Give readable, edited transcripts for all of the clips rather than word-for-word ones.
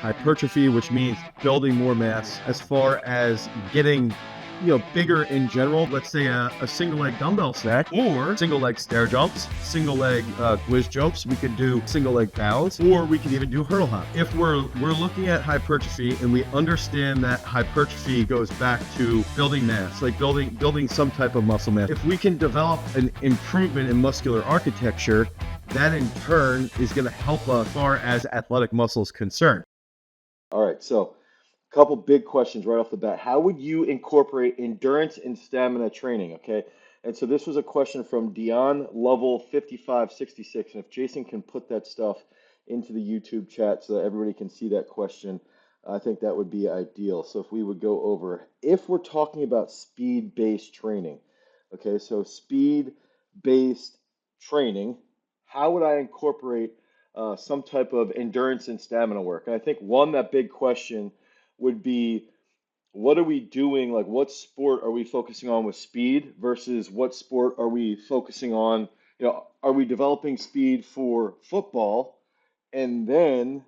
hypertrophy, which means building more mass, as far as getting bigger in general. Let's say a single leg dumbbell snatch, or single leg stair jumps, single leg whiz jumps. We could do single leg bows, or we could even do hurdle hop. If we're looking at hypertrophy and we understand that hypertrophy goes back to building mass, like building some type of muscle mass. If we can develop an improvement in muscular architecture, that in turn is going to help us as far as athletic muscle is concerned. All right, so a couple big questions right off the bat. How would you incorporate endurance and stamina training? Okay, and so this was a question from Dion Level 5566, and if Jason can put that stuff into the YouTube chat so that everybody can see that question, I think that would be ideal. So if we would go over, if we're talking about speed-based training, okay, so speed-based training, how would I incorporate some type of endurance and stamina work? And I think that big question would be, what are we doing? Like, what sport are we focusing on with speed versus what sport are we focusing on? Are we developing speed for football? And then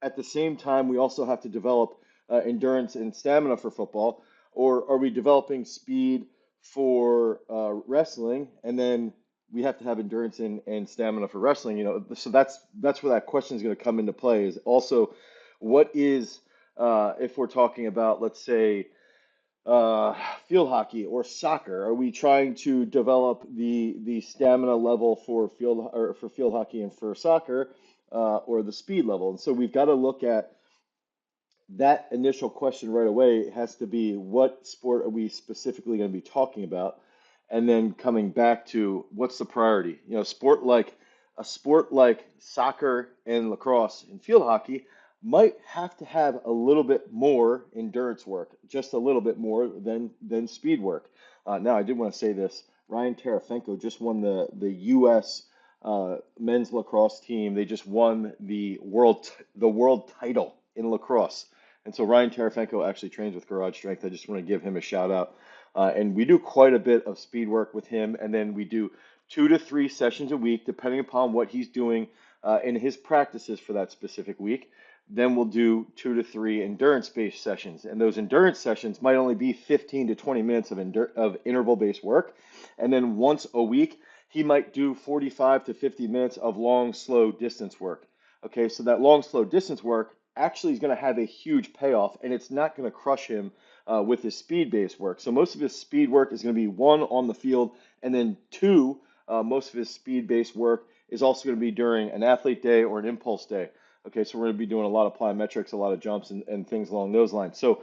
at the same time, we also have to develop endurance and stamina for football. Or are we developing speed for wrestling? And then we have to have endurance and stamina for wrestling. So that's where that question is going to come into play. Is also, what is if we're talking about, let's say, field hockey or soccer, are we trying to develop the stamina level for field hockey and for soccer, or the speed level? And so we've got to look at that initial question right away. It has to be, what sport are we specifically going to be talking about? And then coming back to, what's the priority? A sport like soccer and lacrosse and field hockey might have to have a little bit more endurance work, just a little bit more than speed work. Now, I did want to say this. Ryan Tarafenko just won the U.S. Men's lacrosse team. They just won the world title in lacrosse. And so Ryan Tarafenko actually trains with Garage Strength. I just want to give him a shout out. And we do quite a bit of speed work with him. And then we do 2 to 3 sessions a week, depending upon what he's doing in his practices for that specific week. Then we'll do 2 to 3 endurance-based sessions. And those endurance sessions might only be 15 to 20 minutes of interval-based work. And then once a week, he might do 45 to 50 minutes of long, slow distance work. Okay, so that long, slow distance work actually is going to have a huge payoff, and it's not going to crush him with his speed-based work. So most of his speed work is going to be, 1, on the field, and then 2, most of his speed-based work is also going to be during an athlete day or an impulse day. Okay, so we're going to be doing a lot of plyometrics, a lot of jumps, and things along those lines. So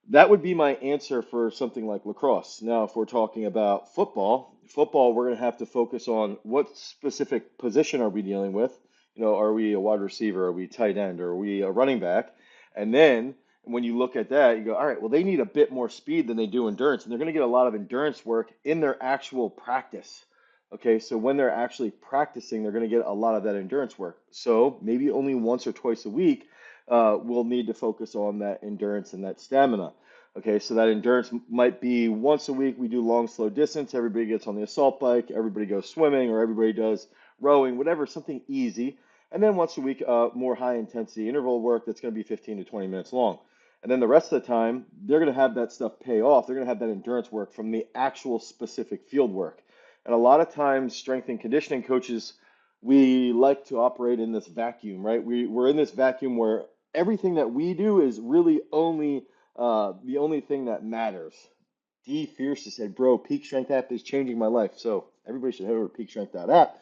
that would be my answer for something like lacrosse. Now, if we're talking about football, we're going to have to focus on, what specific position are we dealing with? Are we a wide receiver? Are we tight end? Or are we a running back? And then when you look at that, you go, all right, well, they need a bit more speed than they do endurance, and they're going to get a lot of endurance work in their actual practice. Okay, so when they're actually practicing, they're going to get a lot of that endurance work. So maybe only once or twice a week, we'll need to focus on that endurance and that stamina. Okay, so that endurance might be once a week we do long, slow distance. Everybody gets on the assault bike, everybody goes swimming, or everybody does rowing, whatever, something easy. And then once a week, more high intensity interval work that's going to be 15 to 20 minutes long. And then the rest of the time, they're going to have that stuff pay off. They're going to have that endurance work from the actual specific field work. And a lot of times, strength and conditioning coaches, we like to operate in this vacuum, right? We're in this vacuum where everything that we do is really only the only thing that matters. D. Fierce said, bro, Peak Strength app is changing my life. So everybody should head over to peakstrength.app,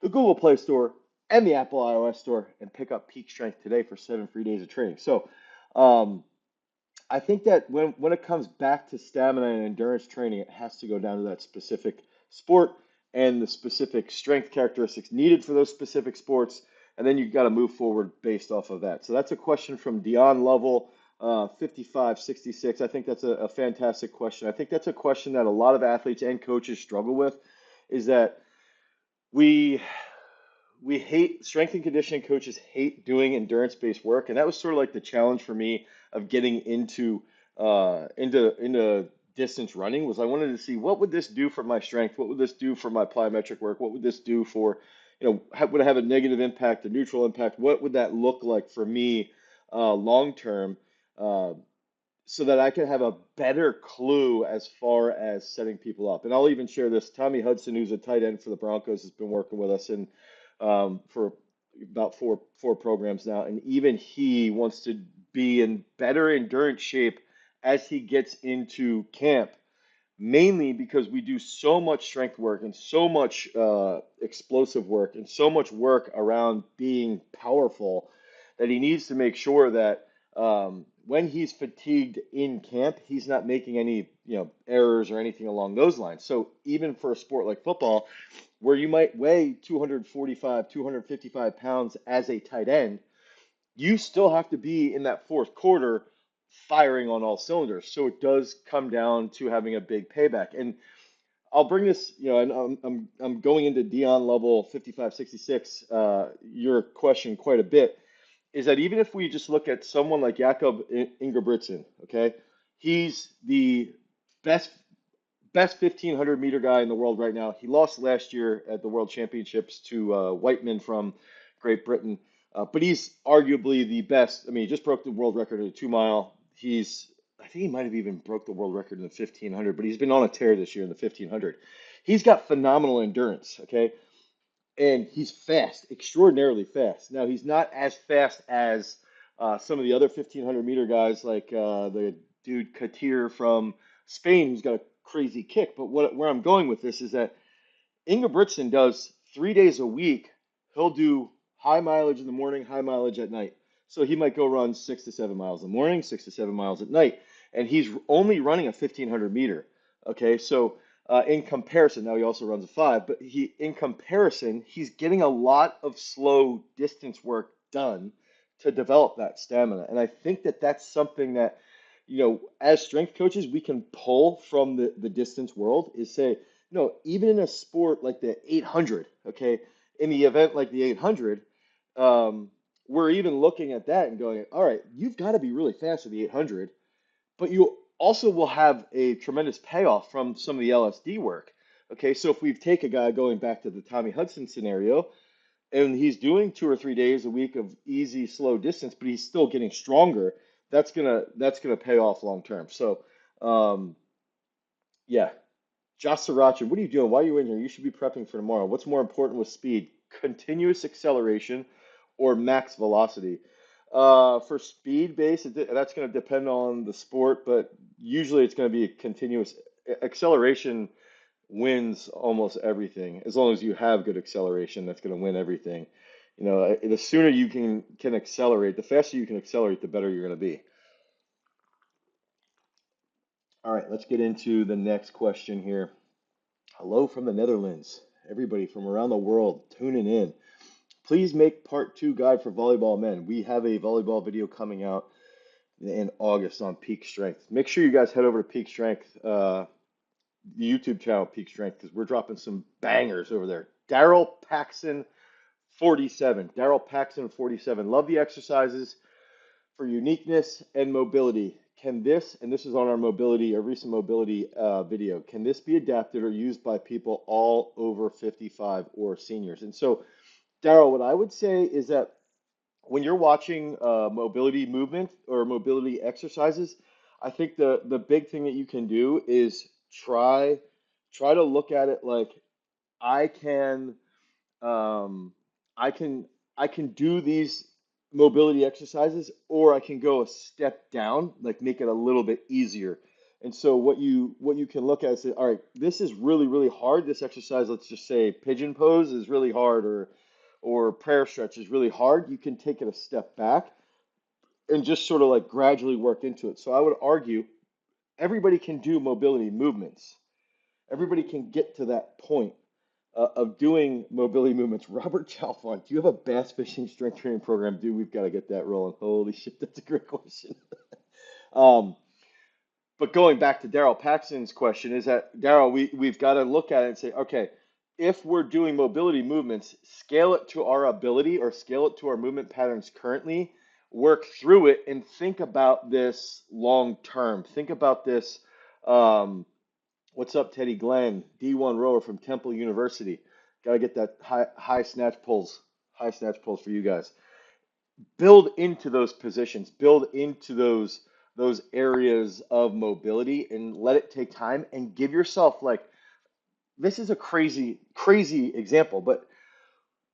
the Google Play Store, and the Apple iOS Store, and pick up Peak Strength today for 7 free days of training. So I think that when it comes back to stamina and endurance training, it has to go down to that specific sport and the specific strength characteristics needed for those specific sports, and then you've got to move forward based off of that. So that's a question from Dion Level 5566. I think that's a fantastic question. I think that's a question that a lot of athletes and coaches struggle with, is that we hate, strength and conditioning coaches hate doing endurance-based work, and that was sort of like the challenge for me of getting into distance running. Was I wanted to see, what would this do for my strength? What would this do for my plyometric work? What would this do for, would it have a negative impact, a neutral impact? What would that look like for me long term, uh, so that I can have a better clue as far as setting people up. And I'll even share this. Tommy Hudson, who's a tight end for the Broncos, has been working with us and for about four programs now, and even he wants to be in better endurance shape as he gets into camp, mainly because we do so much strength work and so much explosive work and so much work around being powerful that he needs to make sure that when he's fatigued in camp, he's not making any errors or anything along those lines. So even for a sport like football, where you might weigh 245, 255 pounds as a tight end, you still have to be in that fourth quarter firing on all cylinders. So it does come down to having a big payback. And I'll bring this, and I'm going into Dion level 55, 66, your question quite a bit, is that even if we just look at someone like Jakob Ingebrigtsen, okay, he's the best 1500-meter guy in the world right now. He lost last year at the World Championships to Whiteman from Great Britain, but he's arguably the best. I mean, he just broke the world record in the 2 mile. I think he might have even broke the world record in the 1500, but he's been on a tear this year in the 1500. He's got phenomenal endurance, okay? And he's fast, extraordinarily fast. Now, he's not as fast as some of the other 1500-meter guys, like the dude Katir from Spain, who's got a crazy kick. But where I'm going with this is that Ingebrigtsen does 3 days a week. He'll do high mileage in the morning, high mileage at night. So he might go run 6 to 7 miles in the morning, 6 to 7 miles at night, and he's only running a 1500 meter. Okay, so in comparison, now he also runs a 5, but in comparison, he's getting a lot of slow distance work done to develop that stamina. And I think that that's something that, as strength coaches, we can pull from the distance world is say, no, even in a sport like the 800, okay, in the event like the 800, we're even looking at that and going, all right, you've got to be really fast at the 800, but you also will have a tremendous payoff from some of the LSD work. Okay, so if we take a guy going back to the Tommy Hudson scenario, and he's doing 2 or 3 days a week of easy, slow distance, but he's still getting stronger, that's gonna pay off long term. So, yeah, Josh Sriracha, what are you doing? Why are you in here? You should be prepping for tomorrow. What's more important with speed? Continuous acceleration or max velocity? For speed base, that's going to depend on the sport, but usually it's going to be continuous. Acceleration wins almost everything. As long as you have good acceleration, that's going to win everything. The sooner you can accelerate, the faster you can accelerate, the better you're going to be. All right, let's get into the next question here. Hello from the Netherlands. Everybody from around the world tuning in. Please make part 2 guide for volleyball men. We have a volleyball video coming out in August on Peak Strength. Make sure you guys head over to Peak Strength, the YouTube channel Peak Strength, because we're dropping some bangers over there. Daryl Paxson 47. Daryl Paxson 47. Love the exercises for uniqueness and mobility. Can this, and this is on our recent mobility video, can this be adapted or used by people all over 55 or seniors? And so, Daryl, what I would say is that when you're watching mobility movement or mobility exercises, I think the big thing that you can do is try to look at it like I can um, I can I can do these mobility exercises, or I can go a step down, like make it a little bit easier. And so what you can look at is say, all right, this is really, really hard. This exercise, let's just say pigeon pose is really hard, or prayer stretch is really hard. You can take it a step back and just sort of like gradually work into it. So I would argue everybody can do mobility movements. Everybody can get to that point of doing mobility movements. Robert Chalfont, do you have a bass fishing strength training program? Dude, we've got to get that rolling. Holy shit, that's a great question. um, but going back to Daryl Paxton's question, is that Daryl, we've got to look at it and say, okay, if we're doing mobility movements, scale it to our ability or scale it to our movement patterns currently, work through it, and think about this long term. Think about this. What's up, Teddy Glenn, D1 rower from Temple University. Got to get that high snatch pulls for you guys. build into those positions, build into those areas of mobility and let it take time and give yourself like this is a crazy example, but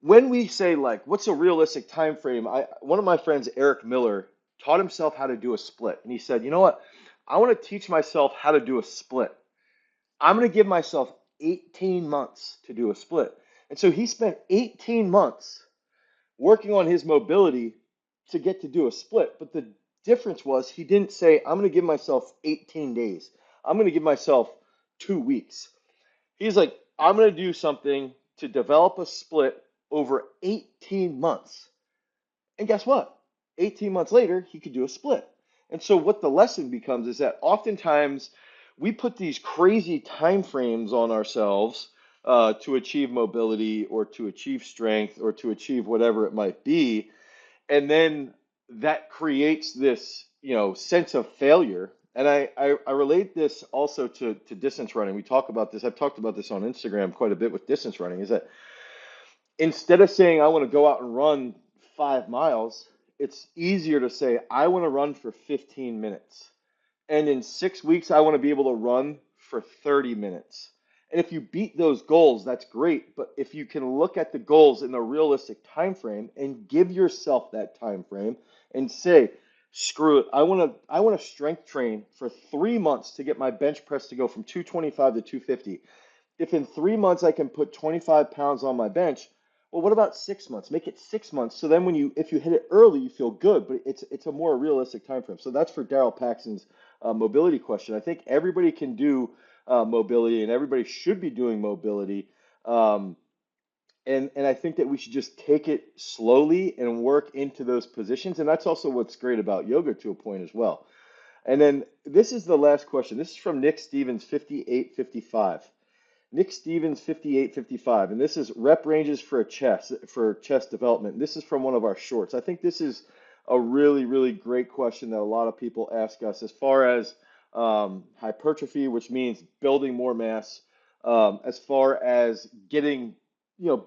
when we say like what's a realistic time frame, one of my friends, Eric Miller, taught himself how to do a split. And he said, you know what? I want to teach myself how to do a split. I'm going to give myself 18 months to do a split. And so he spent 18 months working on his mobility to get to do a split. But the difference was he didn't say, I'm going to give myself 18 days. I'm going to give myself 2 weeks. He's like, I'm going to do something to develop a split over 18 months. And guess what? 18 months later, he could do a split. And so what the lesson becomes is that oftentimes we put these crazy time frames on ourselves to achieve mobility or to achieve strength or to achieve whatever it might be. And then that creates this, sense of failure. And I relate this also to distance running. We talk about this. I've talked about this on Instagram quite a bit with distance running, is that instead of saying I want to go out and run 5 miles, it's easier to say I want to run for 15 minutes. And in 6 weeks, I want to be able to run for 30 minutes. And if you beat those goals, that's great. But if you can look at the goals in a realistic time frame and give yourself that time frame and say, screw it, I want to strength train for 3 months to get my bench press to go from 225 to 250. If in 3 months I can put 25 pounds on my bench, well, what about 6 months? Make it 6 months. So then if you hit it early, you feel good, but it's a more realistic time frame. So that's for Daryl Paxton's mobility question. I think everybody can do mobility, and everybody should be doing mobility. Um, and I think that we should just take it slowly and work into those positions. And that's also what's great about yoga to a point as well. And then this is the last question. This is from Nick Stevens, 5855. Nick Stevens, 5855, and this is rep ranges for chest development. This is from one of our shorts. I think this is a really great question that a lot of people ask us as far as hypertrophy, which means building more mass, as far as getting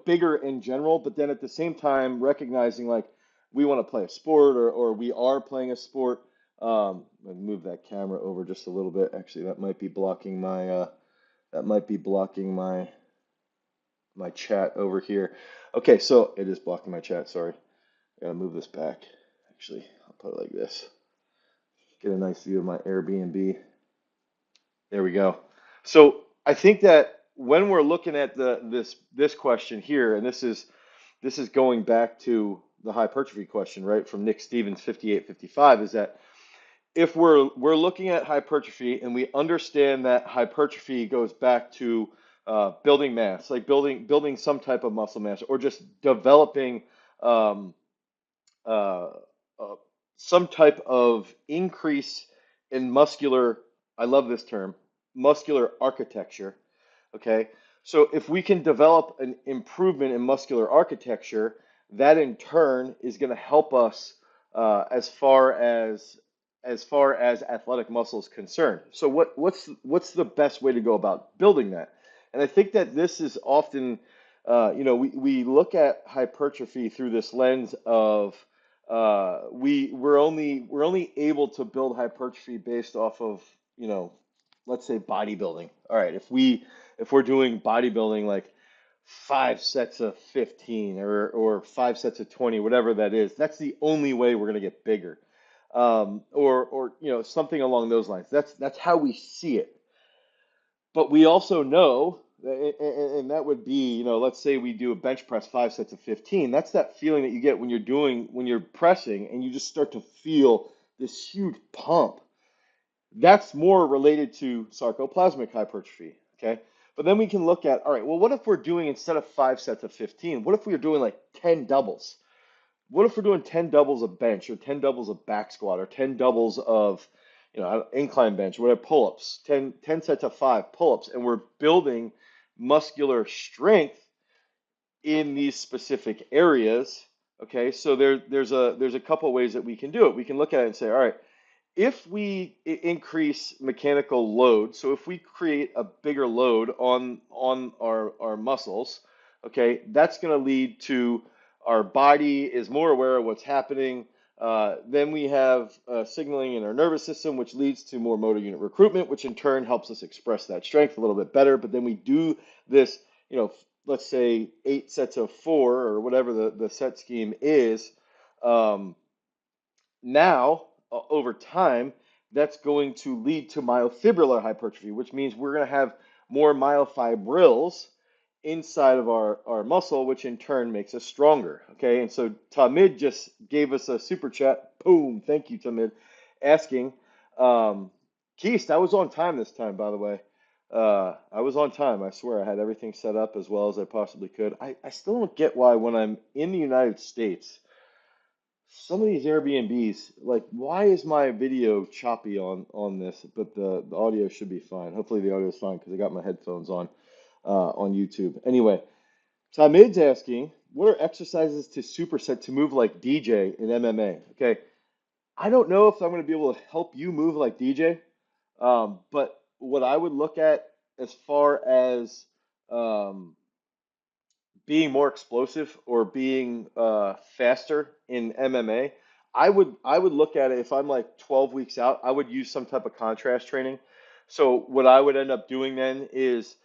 bigger in general, but then at the same time recognizing like we want to play a sport or we are playing a sport. Let me move that camera over just a little bit. Actually, that might be blocking my chat over here. Okay, so it is blocking my chat. Sorry, I gotta move this back. Actually, I'll put it like this. Get a nice view of my Airbnb. There we go. So I think that when we're looking at this question here, and this is going back to the hypertrophy question, right, from Nick Stevens, 5855, is that if we're looking at hypertrophy and we understand that hypertrophy goes back to building mass, like building some type of muscle mass, or just developing um, uh, uh, some type of increase in muscular, I love this term, muscular architecture. Okay, so if we can develop an improvement in muscular architecture, that in turn is going to help us as far as athletic muscle is concerned. So what's the best way to go about building that? And I think that this is often, we look at hypertrophy through this lens of we're only able to build hypertrophy based off of, let's say bodybuilding. All right, if we're doing bodybuilding like 5 sets of 15 or 5 sets of 20, whatever that is, that's the only way we're going to get bigger. Or something along those lines. That's how we see it. But we also know, and that would be, let's say we do a bench press 5 sets of 15. That's that feeling that you get when you're pressing and you just start to feel this huge pump. That's more related to sarcoplasmic hypertrophy, okay? But then we can look at, all right, well, what if we're doing, instead of 5 sets of 15, what if we were doing like 10 doubles? What if we're doing 10 doubles of bench or 10 doubles of back squat or 10 doubles of, incline bench, whatever, pull-ups, 10 sets of 5 pull-ups, and we're building muscular strength in these specific areas, okay? So there's a couple ways that we can do it. We can look at it and say, all right, if we increase mechanical load, so if we create a bigger load on our muscles, okay, that's going to lead to our body is more aware of what's happening. Then we have signaling in our nervous system, which leads to more motor unit recruitment, which in turn helps us express that strength a little bit better. But then we do this, let's say 8 sets of 4 or whatever the set scheme is. Um, Now, over time, that's going to lead to myofibrillar hypertrophy, which means we're going to have more myofibrils inside of our muscle, which in turn makes us stronger. Okay, and so Tamid just gave us a super chat. Boom, thank you, Tamid, asking. Keist, I was on time this time, by the way. I was on time. I swear I had everything set up as well as I possibly could. I still don't get why when I'm in the United States, some of these Airbnbs, like, why is my video choppy on this, but the audio should be fine. Hopefully the audio is fine because I got my headphones on YouTube. Anyway, Tamid's asking, what are exercises to superset to move like DJ in MMA? Okay, I don't know if I'm going to be able to help you move like DJ, but what I would look at as far as um, being more explosive or being faster in MMA, I would look at it if I'm like 12 weeks out, I would use some type of contrast training. So what I would end up doing then is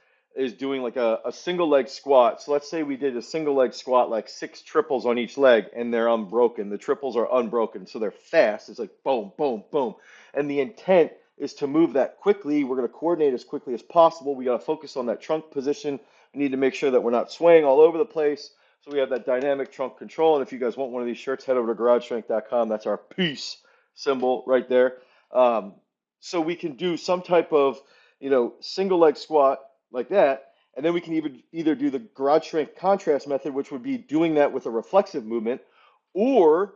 doing like a single leg squat. So let's say we did a single leg squat, like 6 triples on each leg, and they're unbroken. The triples are unbroken, so they're fast. It's like boom, boom, boom. And the intent is to move that quickly. We're going to coordinate as quickly as possible. We got to focus on that trunk position. We need to make sure that we're not swaying all over the place. So we have that dynamic trunk control. And if you guys want one of these shirts, head over to garagestrength.com. That's our peace symbol right there. Um, so we can do some type of, single leg squat like that. And then we can even either do the garage strength contrast method, which would be doing that with a reflexive movement, or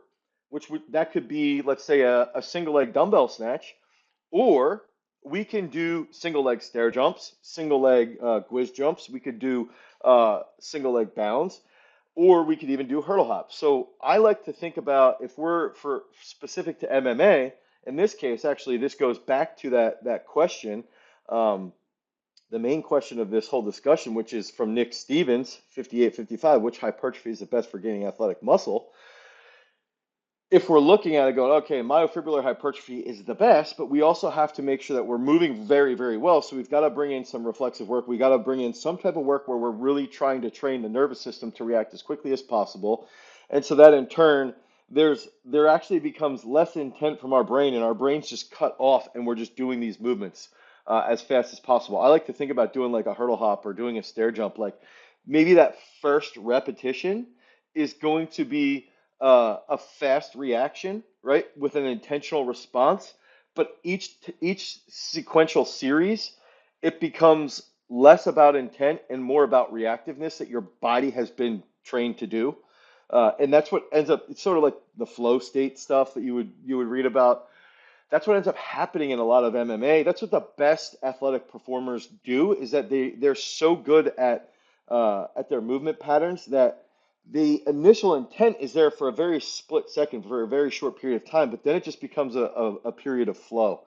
that could be, let's say, a single leg dumbbell snatch, or we can do single leg stair jumps, single leg whiz jumps. We could do single leg bounds, or we could even do hurdle hops. So I like to think about, if we're for specific to MMA, in this case, actually, this goes back to that question, um, the main question of this whole discussion, which is from Nick Stevens, 5855, which hypertrophy is the best for gaining athletic muscle? If we're looking at it going, okay, myofibrillar hypertrophy is the best, but we also have to make sure that we're moving very, very well. So we've got to bring in some reflexive work. We got to bring in some type of work where we're really trying to train the nervous system to react as quickly as possible. And so that in turn, there actually becomes less intent from our brain, and our brain's just cut off, and we're just doing these movements as fast as possible. I like to think about doing like a hurdle hop or doing a stair jump. Like maybe that first repetition is going to be a fast reaction, right, with an intentional response. But each sequential series, it becomes less about intent and more about reactiveness that your body has been trained to do. And that's what ends up. It's sort of like the flow state stuff that you would read about. That's what ends up happening in a lot of MMA. That's what the best athletic performers do, is that they're so good at their movement patterns that the initial intent is there for a very split second, for a very short period of time, but then it just becomes a period of flow.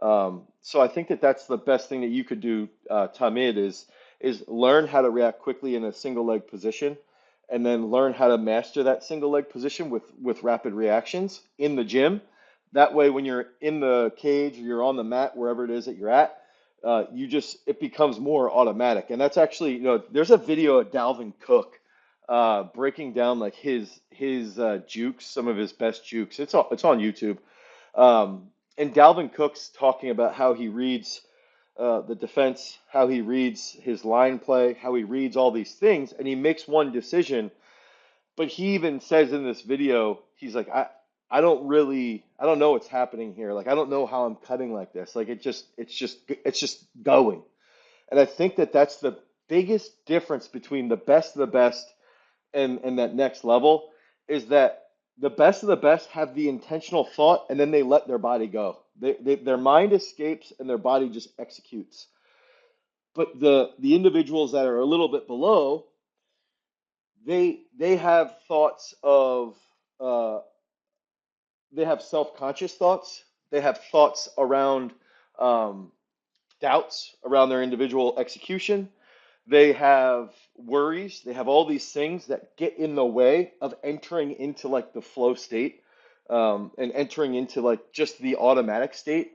So I think that that's the best thing that you could do, Tamid, is learn how to react quickly in a single leg position, and then learn how to master that single leg position with rapid reactions in the gym. That way, when you're in the cage or you're on the mat, wherever it is that you're at, it becomes more automatic. And that's actually, there's a video of Dalvin Cook breaking down like his jukes, some of his best jukes. It's on YouTube. And Dalvin Cook's talking about how he reads the defense, how he reads his line play, how he reads all these things, and he makes one decision. But he even says in this video, he's like, I don't know what's happening here. Like, I don't know how I'm cutting like this. Like, it's just going. And I think that that's the biggest difference between the best of the best and that next level, is that the best of the best have the intentional thought, and then they let their body go. Their mind escapes and their body just executes. But the individuals that are a little bit below, they have thoughts of uh, they have self-conscious thoughts. They have thoughts around um, doubts around their individual execution. They have worries. They have all these things that get in the way of entering into like the flow state, and entering into like just the automatic state.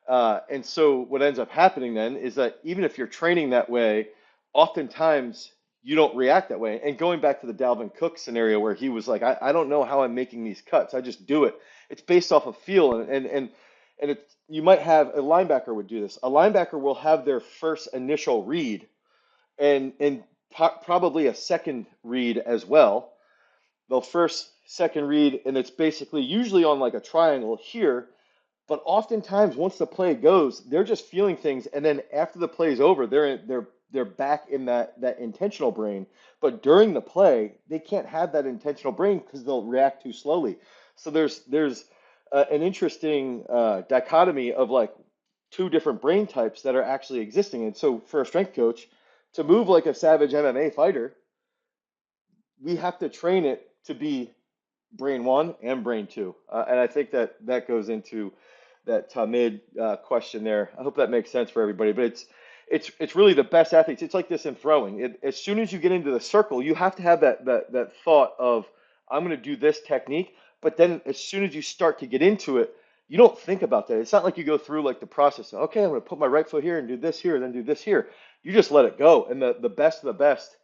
And so what ends up happening then is that even if you're training that way, oftentimes you don't react that way. And going back to the Dalvin Cook scenario where he was like, I don't know how I'm making these cuts. I just do it. It's based off of feel. And it's, you might have a linebacker would do this. A linebacker will have their first initial read and probably a second read as well. They'll first, second read, and it's basically usually on like a triangle here. But oftentimes, once the play goes, they're just feeling things, and then after the play is over, they're back in that intentional brain. But during the play, they can't have that intentional brain because they'll react too slowly. So there's an interesting dichotomy of like two different brain types that are actually existing. And so for a strength coach to move like a savage MMA fighter, we have to train it to be brain one and brain two. And I think that that goes into that Tamid question there. I hope that makes sense for everybody. But it's really the best athletes. It's like this in throwing. As soon as you get into the circle, you have to have that thought of I'm going to do this technique. But then as soon as you start to get into it, you don't think about that. It's not like you go through like the process. Okay, I'm going to put my right foot here and do this here and then do this here. You just let it go. And the best of the best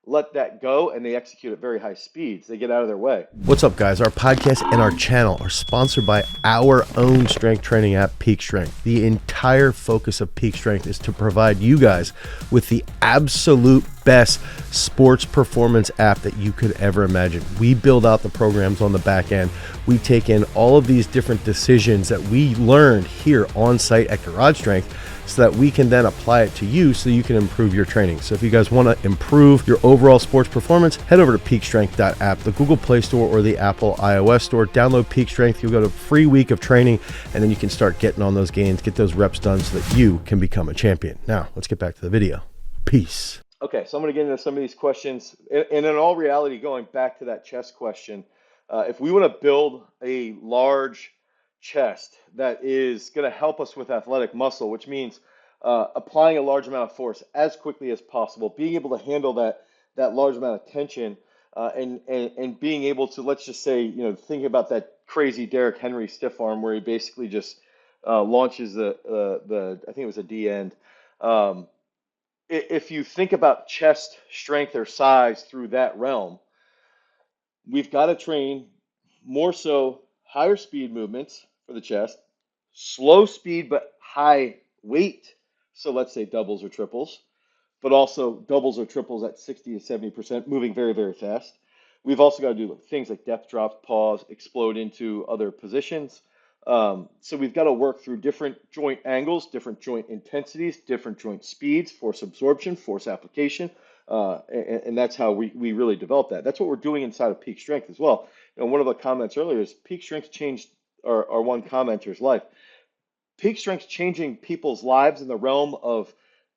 let that go, and they execute at very high speeds. They get out of their way. What's up, guys? Our podcast and our channel are sponsored by our own strength training app, Peak Strength. The entire focus of Peak Strength is to provide you guys with the absolute best sports performance app that you could ever imagine. We build out the programs on the back end. We take in all of these different decisions that we learned here on site at Garage Strength, so that we can then apply it to you so you can improve your training. So if you guys want to improve your overall sports performance, head over to peakstrength.app, the Google Play Store or the Apple iOS Store. Download Peak Strength. You'll get a free week of training, and then you can start getting on those gains, get those reps done so that you can become a champion. Now, let's get back to the video. Peace. Okay, so I'm going to get into some of these questions. And in all reality, going back to that chest question, if we want to build a large chest that is going to help us with athletic muscle, which means applying a large amount of force as quickly as possible, being able to handle that large amount of tension, and being able to, let's just say, thinking about that crazy Derrick Henry stiff arm where he basically just launches the I think it was a D end. If you think about chest strength or size through that realm, we've got to train more so higher speed movements for the chest, slow speed but high weight. So let's say doubles or triples, but also doubles or triples at 60 to 70%, moving very, very fast. We've also got to do things like depth drops, pause, explode into other positions. So we've got to work through different joint angles, different joint intensities, different joint speeds, force absorption, force application. And that's how we really develop that. That's what we're doing inside of Peak Strength as well. One of the comments earlier is Peak Strength changed our one commenter's life. Peak Strength's changing people's lives in the realm of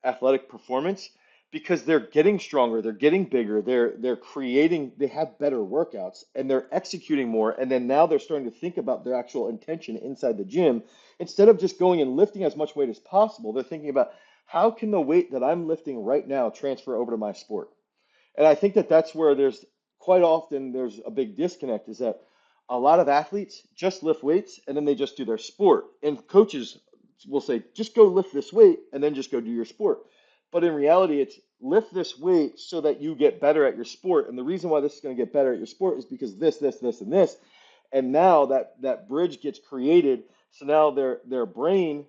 athletic performance because they're getting stronger, they're getting bigger, they're creating, they have better workouts, and they're executing more. And then now they're starting to think about their actual intention inside the gym. Instead of just going and lifting as much weight as possible, they're thinking about how can the weight that I'm lifting right now transfer over to my sport? And I think that that's where there's quite often there's a big disconnect is that a lot of athletes just lift weights and then they just do their sport. And coaches will say, just go lift this weight and then just go do your sport. But in reality, it's lift this weight so that you get better at your sport. And the reason why this is going to get better at your sport is because this, and this. And now that bridge gets created. So now their brain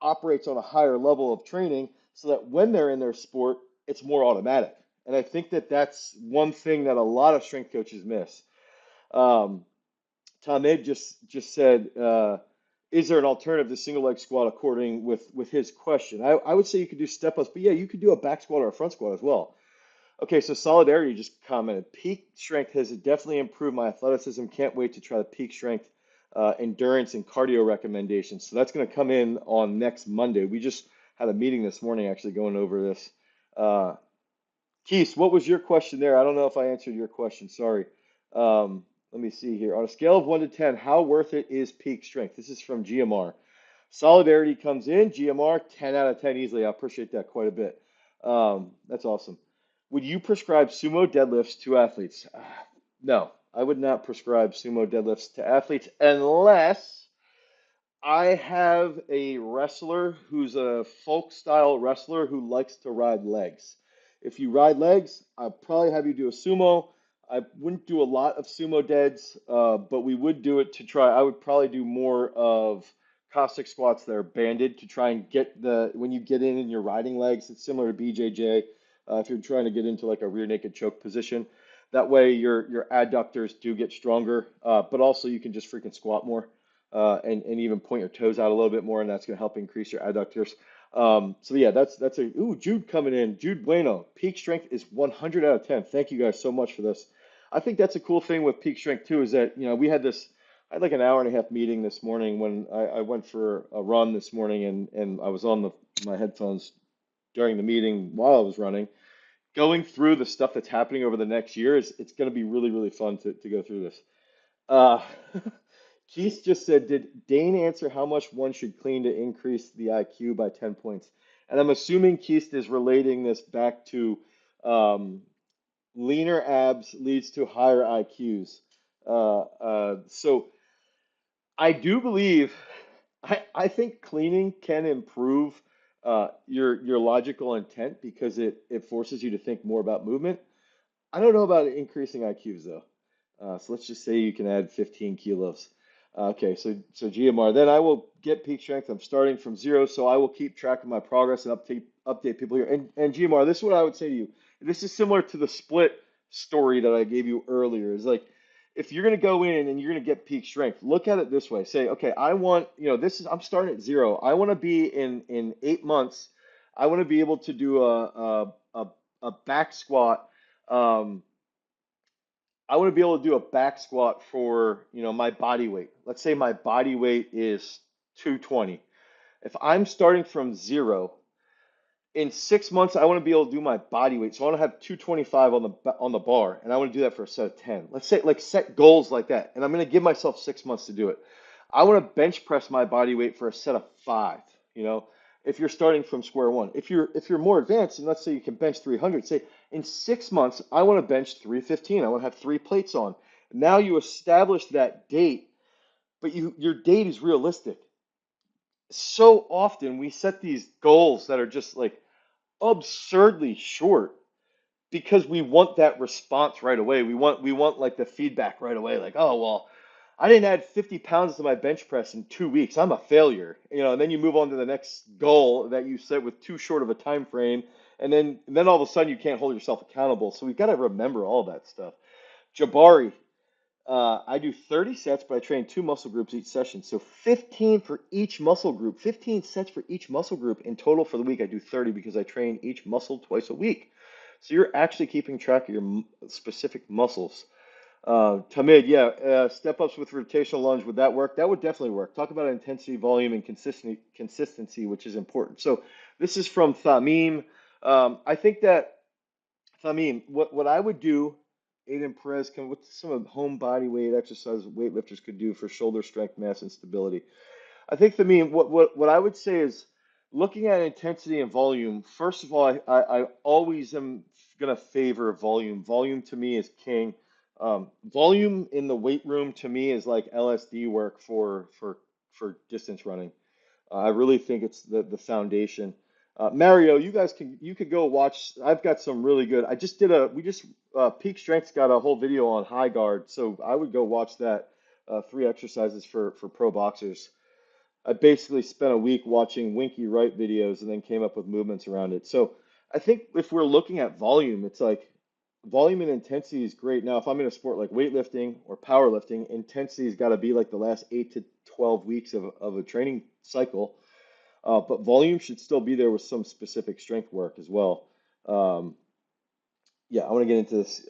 operates on a higher level of training so that when they're in their sport, it's more automatic. And I think that that's one thing that a lot of strength coaches miss. Tom Ed just said, is there an alternative to single leg squat according with his question? I would say you could do step ups, but yeah, you could do a back squat or a front squat as well. Okay, so Solidarity just commented, Peak Strength has definitely improved my athleticism. Can't wait to try the Peak Strength endurance and cardio recommendations. So that's going to come in on next Monday. We just had a meeting this morning actually going over this. Keith, what was your question there? I don't know if I answered your question. Sorry. Let me see here. On a scale of 1 to 10, how worth it is Peak Strength? This is from GMR. Solidarity comes in. GMR, 10 out of 10 easily. I appreciate that quite a bit. That's awesome. Would you prescribe sumo deadlifts to athletes? No, I would not prescribe sumo deadlifts to athletes unless I have a wrestler who's a folk style wrestler who likes to ride legs. If you ride legs, I'd probably have you do a sumo. I wouldn't do a lot of sumo deads, but we would do it to try. I would probably do more of Cossack squats that are banded to try and get when you get in and you're riding legs, it's similar to BJJ. If you're trying to get into like a rear naked choke position, that way your adductors do get stronger, but also you can just freaking squat more and even point your toes out a little bit more, and that's going to help increase your adductors. So yeah, that's a Jude coming in. Jude Bueno, peak strength is 100 out of 10. Thank you guys so much for this. I think that's a cool thing with peak strength too, is that we had this. I had like an hour and a half meeting this morning when I went for a run this morning, and I was on my headphones during the meeting while I was running, going through the stuff that's happening over the next year. It's going to be really really fun to go through this. Uh, Keith just said, did Dane answer how much one should clean to increase the IQ by 10 points? And I'm assuming Keith is relating this back to um, leaner abs leads to higher IQs. So I do believe, I think cleaning can improve your logical intent because it forces you to think more about movement. I don't know about increasing IQs though. So let's just say you can add 15 kilos. Okay, so GMR. Then I will get peak strength. I'm starting from zero, so I will keep track of my progress and update people here. And GMR, this is what I would say to you. This is similar to the split story that I gave you earlier. Is like if you're gonna go in and you're gonna get peak strength, look at it this way. Say, okay, I want, I'm starting at zero. I want to be in 8 months. I want to be able to do a back squat. Um, I want to be able to do a back squat for, my body weight. Let's say my body weight is 220. If I'm starting from zero, in 6 months, I want to be able to do my body weight. So I want to have 225 on the bar, and I want to do that for a set of 10. Let's say like set goals like that, and I'm going to give myself 6 months to do it. I want to bench press my body weight for a set of 5. You know, if you're starting from square one, if you're more advanced, and let's say you can bench 300, say in 6 months, I want to bench 315. I want to have 3 plates on. Now you establish that date, but your date is realistic. So often we set these goals that are just like absurdly short because we want that response right away. We want like the feedback right away. Like, oh well, I didn't add 50 pounds to my bench press in 2 weeks. I'm a failure. And then you move on to the next goal that you set with too short of a time frame, and then all of a sudden you can't hold yourself accountable. So we've got to remember all that stuff. Jabari, I do 30 sets, but I train 2 muscle groups each session. So 15 for each muscle group, 15 sets for each muscle group. In total for the week, I do 30 because I train each muscle twice a week. So you're actually keeping track of your specific muscles. Tamid, yeah, step ups with rotational lunge, would that work? That would definitely work. Talk about intensity, volume, and consistency, which is important. So this is from Thamim. I think that Thamim, what I would do, Aiden Perez, what's some of home body weight exercises weightlifters could do for shoulder strength, mass, and stability? I think Thamim, what I would say is looking at intensity and volume. First of all, I always am gonna favor volume. Volume to me is king. Volume in the weight room to me is like LSD work for distance running. I really think it's the foundation. Mario, you could go watch. I've got some really good. I just did a we just Peak Strength's got a whole video on high guard, so I would go watch that. 3 exercises for pro boxers. I basically spent a week watching Winky Wright videos and then came up with movements around it. So I think if we're looking at volume, it's like volume and intensity is great. Now, if I'm in a sport like weightlifting or powerlifting, intensity's got to be like the last 8 to 12 weeks of a training cycle. But volume should still be there with some specific strength work as well. Um, yeah, I want to get into this.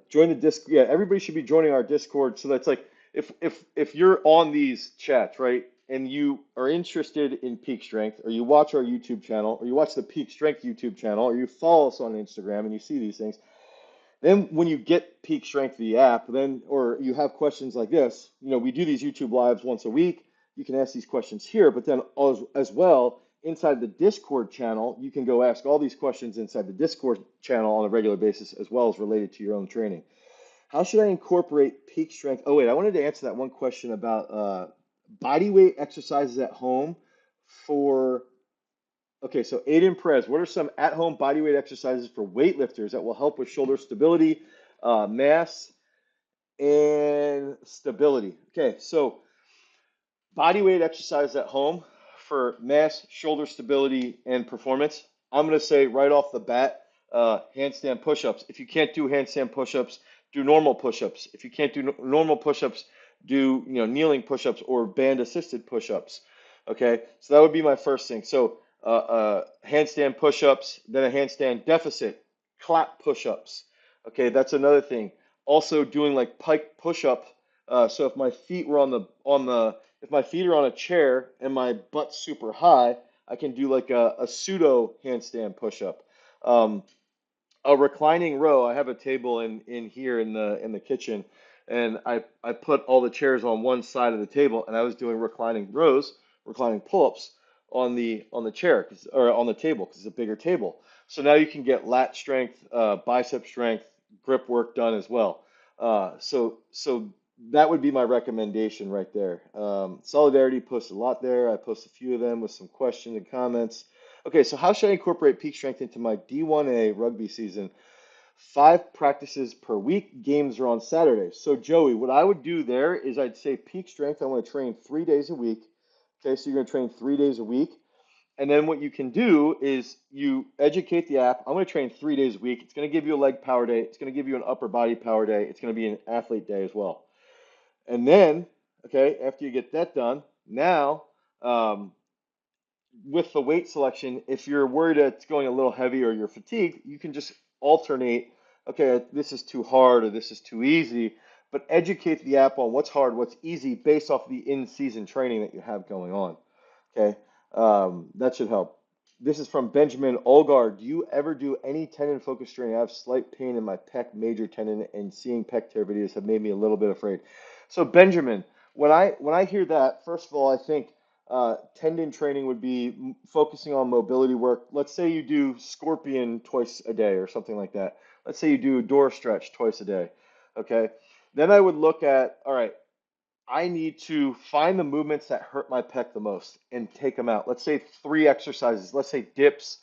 Join the disc. Yeah, everybody should be joining our Discord. So that's like if you're on these chats, right, and you are interested in peak strength, or you watch our YouTube channel, or you watch the Peak Strength YouTube channel, or you follow us on Instagram and you see these things, then when you get Peak Strength the app, then or you have questions like this, we do these YouTube lives once a week. You can ask these questions here, but then as well, inside the Discord channel, you can go ask all these questions inside the Discord channel on a regular basis, as well as related to your own training. How should I incorporate peak strength? Oh, wait, I wanted to answer that one question about body weight exercises at home for, okay, so Aiden Perez, what are some at-home body weight exercises for weightlifters that will help with shoulder stability, mass, and stability? Okay, so body weight exercise at home for mass, shoulder stability, and performance. I'm going to say right off the bat, handstand push-ups. If you can't do handstand push-ups, do normal push-ups. If you can't do normal push-ups, do kneeling push-ups or band-assisted push-ups. Okay, so that would be my first thing. So handstand push-ups, then a handstand deficit, clap push-ups. Okay, that's another thing. Also doing like pike push-up. So if my feet were if my feet are on a chair and my butt's super high, I can do like a pseudo handstand push-up. A reclining row. I have a table in here in the kitchen, and I put all the chairs on one side of the table, and I was doing reclining rows, reclining pull-ups on the chair or on the table because it's a bigger table. So now you can get lat strength, bicep strength, grip work done as well. So that would be my recommendation right there. Solidarity posted a lot there. I posted a few of them with some questions and comments. Okay, so how should I incorporate peak strength into my D1A rugby season? 5 practices per week. Games are on Saturdays. So Joey, what I would do there is I'd say peak strength. I want to train 3 days a week. Okay, so you're going to train 3 days a week. And then what you can do is you educate the app. I'm going to train 3 days a week. It's going to give you a leg power day. It's going to give you an upper body power day. It's going to be an athlete day as well. And then, okay, after you get that done, now with the weight selection, if you're worried that it's going a little heavy or you're fatigued, you can just alternate, okay, this is too hard or this is too easy, but educate the app on what's hard, what's easy based off the in-season training that you have going on. Okay, that should help. This is from Benjamin Olgar. Do you ever do any tendon focused training? I have slight pain in my pec major tendon, and seeing pec tear videos have made me a little bit afraid. So Benjamin, when I hear that, first of all, I think tendon training would be focusing on mobility work. Let's say you do scorpion twice a day or something like that. Let's say you do door stretch twice a day. Okay. Then I would look at, all right, I need to find the movements that hurt my pec the most and take them out. Let's say 3 exercises. Let's say dips,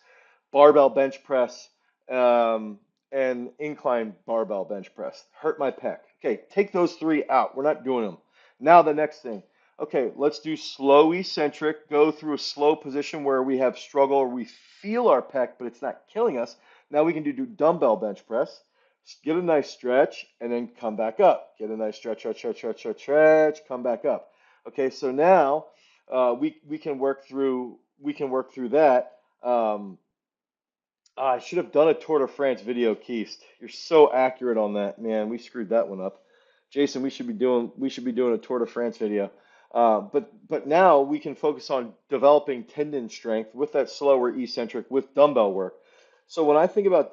barbell bench press, and incline barbell bench press. Hurt my pec. Okay, take those 3 out. We're not doing them. Now the next thing. Okay, let's do slow eccentric. Go through a slow position where we have struggle or we feel our pec, but it's not killing us. Now we can do dumbbell bench press. Get a nice stretch and then come back up. Get a nice stretch, come back up. Okay, so now we can work through that. I should have done a Tour de France video, Keist. You're so accurate on that, man. We screwed that one up. Jason, we should be doing a Tour de France video. But now we can focus on developing tendon strength with that slower eccentric with dumbbell work. So when I think about